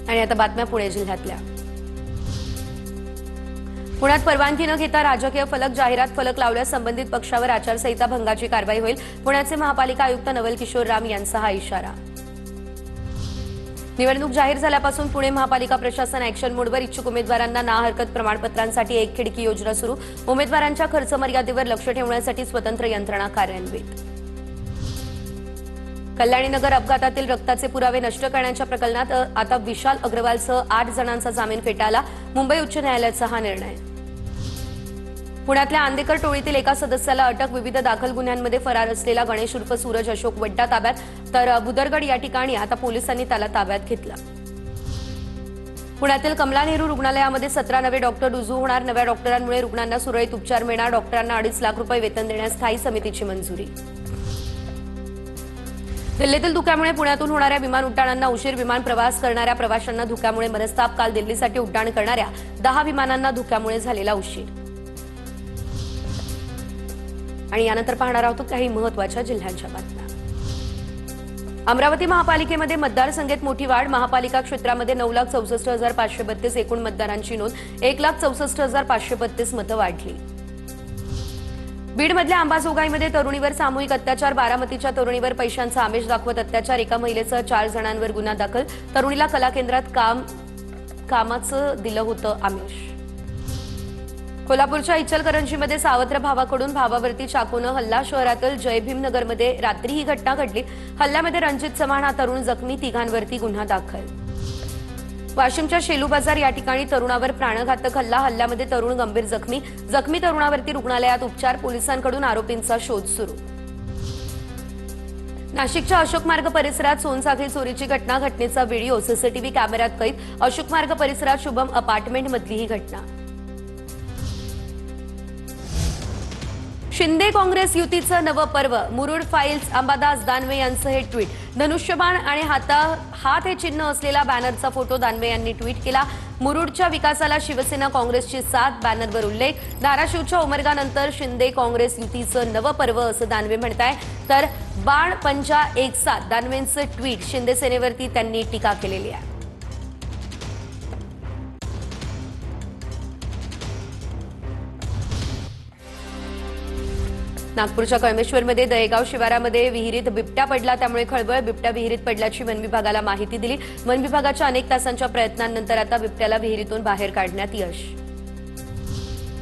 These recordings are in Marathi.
आणि आता बातम्या पुणे जिल्ह्यातल्या। पुण्यात परवानगी न घेता राजकीय फलक जाहिरात फलक लावल्यास संबंधित पक्षावर आचारसंहिता भंगाची कारवाई होईल। पुण्याचे महापालिका आयुक्त नवल किशोर राम यांचा हा इशारा। निवडणूक जाहीर झाल्यापासून पुणे महापालिका प्रशासन ॲक्शन मोडवर। इच्छुक उमेदवारांना ना हरकत प्रमाणपत्रांसाठी एक खिडकी योजना सुरू। उमेदवारांच्या खर्च मर्यादेवर लक्ष ठेवण्यासाठी स्वतंत्र यंत्रणा कार्यान्वित। कल्याणीनगर अपघातातील रक्ताचे पुरावे नष्ट करण्याच्या प्रकरणात आता विशाल अग्रवालसह 8 जणांचा जामीन फेटाळला। मुंबई उच्च न्यायालयाचा हा निर्णय। पुण्यातल्या आंदेकर टोळीतील एका सदस्याला अटक। विविध दाखल गुन्ह्यांमध्ये फरार असलेला गणेश उर्फ सूरज अशोक वड्डा ताब्यात, तर बुदरगड या ठिकाणी आता पोलिसांनी त्याला ताब्यात घेतलं। पुण्यातील कमला नेहरू रुग्णालयामध्ये 17 नवे डॉक्टर रुजू होणार। नव्या डॉक्टरांमुळे रुग्णांना सुरळीत उपचार मिळणार। डॉक्टरांना 2.5 लाख रुपये वेतन देण्यास स्थायी समितीची मंजुरी। दिल्लीतील धुक्यामुळे पुण्यातून होणाऱ्या विमान उड्डाणांना उशीर। विमान प्रवास करणाऱ्या प्रवाशांना धुक्यामुळे मनस्ताप। काल दिल्लीसाठी उड्डाण करणाऱ्या 10 विमानांना धुक्यामुळे झालेला उशीर। आणि यानंतर पाहणार आहोत काही महत्त्वाच्या जिल्ह्यांच्या बातम्या। अमरावती महापालिकेमध्ये मतदारसंख्येत मोठी वाढ। महापालिका क्षेत्रामध्ये 9,64,532 एकूण मतदारांची नोंद। 1,64,532 मतं वाढली। बीडमधल्या अंबाजोगाईमध्ये तरुणीवर सामूहिक अत्याचार। बारामतीच्या तरुणीवर पैशांचा आमिष दाखवत अत्याचार। एका महिलेसह 4 जणांवर गुन्हा दाखल। तरुणीला कला केंद्रात कामाचं दिलं होतं आमिष। कोल्हापूरच्या इचलकरंजीमध्ये सावत्र भावाकडून भावावरती चाकूनं हल्ला। शहरातील जयभीमनगरमध्ये रात्री ही घटना घडली। हल्ल्यामध्ये रणजित चव्हाण हा तरुण जखमी। तिघांवरती गुन्हा दाखल। वाशिमच्या शेलू बाजार या ठिकाणी तरुणावर प्राणघातक हल्ला। हल्ल्यामध्ये तरुण गंभीर जखमी। जखमी तरुणावरती रुग्णालयात उपचार। पोलिसांकडून आरोपींचा शोध सुरू। नाशिकच्या अशोक मार्ग परिसरात सोनसाखळी चोरीची घटना। घटनेचा व्हिडिओ सीसीटीव्ही कॅमेऱ्यात कैद। अशोक मार्ग परिसरात शुभम अपार्टमेंटमधली ही घटना। शिंदे काँग्रेस युतीचं नवं पर्व। मुरुड फाईल्स अंबादास दानवे यांचं हे ट्विट। धनुष्यबाण आणि हात हे चिन्ह असलेला बॅनरचा फोटो दानवे यांनी ट्विट केला। मुरुडच्या विकासाला शिवसेना काँग्रेसची साथ। बॅनरवर उल्लेख। धाराशिवच्या उमरगानंतर शिंदे काँग्रेस युतीचं नवं पर्व असं दानवे म्हणताय, तर बाण पंजा एक साथ दानवेंचं ट्विट। शिंदे सेनेवरती त्यांनी टीका केलेली आहे। नागपूरच्या कळमेश्वरमध्ये दहेगाव शिवारामध्ये विहिरीत बिबट्या पडला, त्यामुळे खळबळ। बिबट्या विहिरीत पडल्याची वन विभागाला माहिती दिली। वन विभागाच्या अनेक तासांच्या प्रयत्नांनंतर आता बिबट्याला विहिरीतून बाहेर काढण्यात यश।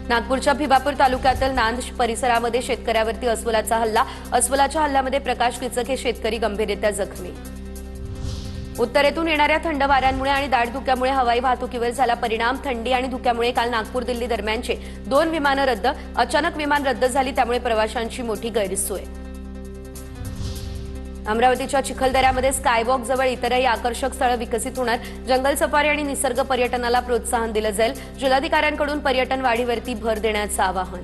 नागपूरच्या भिवापूर तालुक्यातील नांद परिसरामध्ये शेतकऱ्यावरती अस्वलाचा हल्ला। अस्वलाच्या हल्ल्यामध्ये प्रकाश किचक हे शेतकरी गंभीररित्या जखमी। उत्तरेतून येणाऱ्या थंड वाऱ्यांमुळे आणि दाट धुक्यामुळे हवाई वाहतुकीवर झाला परिणाम। थंडी आणि धुक्यामुळे काल नागपूर दिल्ली दरम्यानचे 2 विमानं रद्द। अचानक विमान रद्द झाली, त्यामुळे प्रवाशांची मोठी गैरसोय। अमरावतीच्या चिखलदऱ्यामध्ये स्कायवॉक जवळ इतरही आकर्षक स्थळं विकसित होणार। जंगल सफारी आणि निसर्ग पर्यटनाला प्रोत्साहन दिलं जाईल। जिल्हाधिकाऱ्यांकडून पर्यटन वाढीवरती भर देण्याचं आवाहन।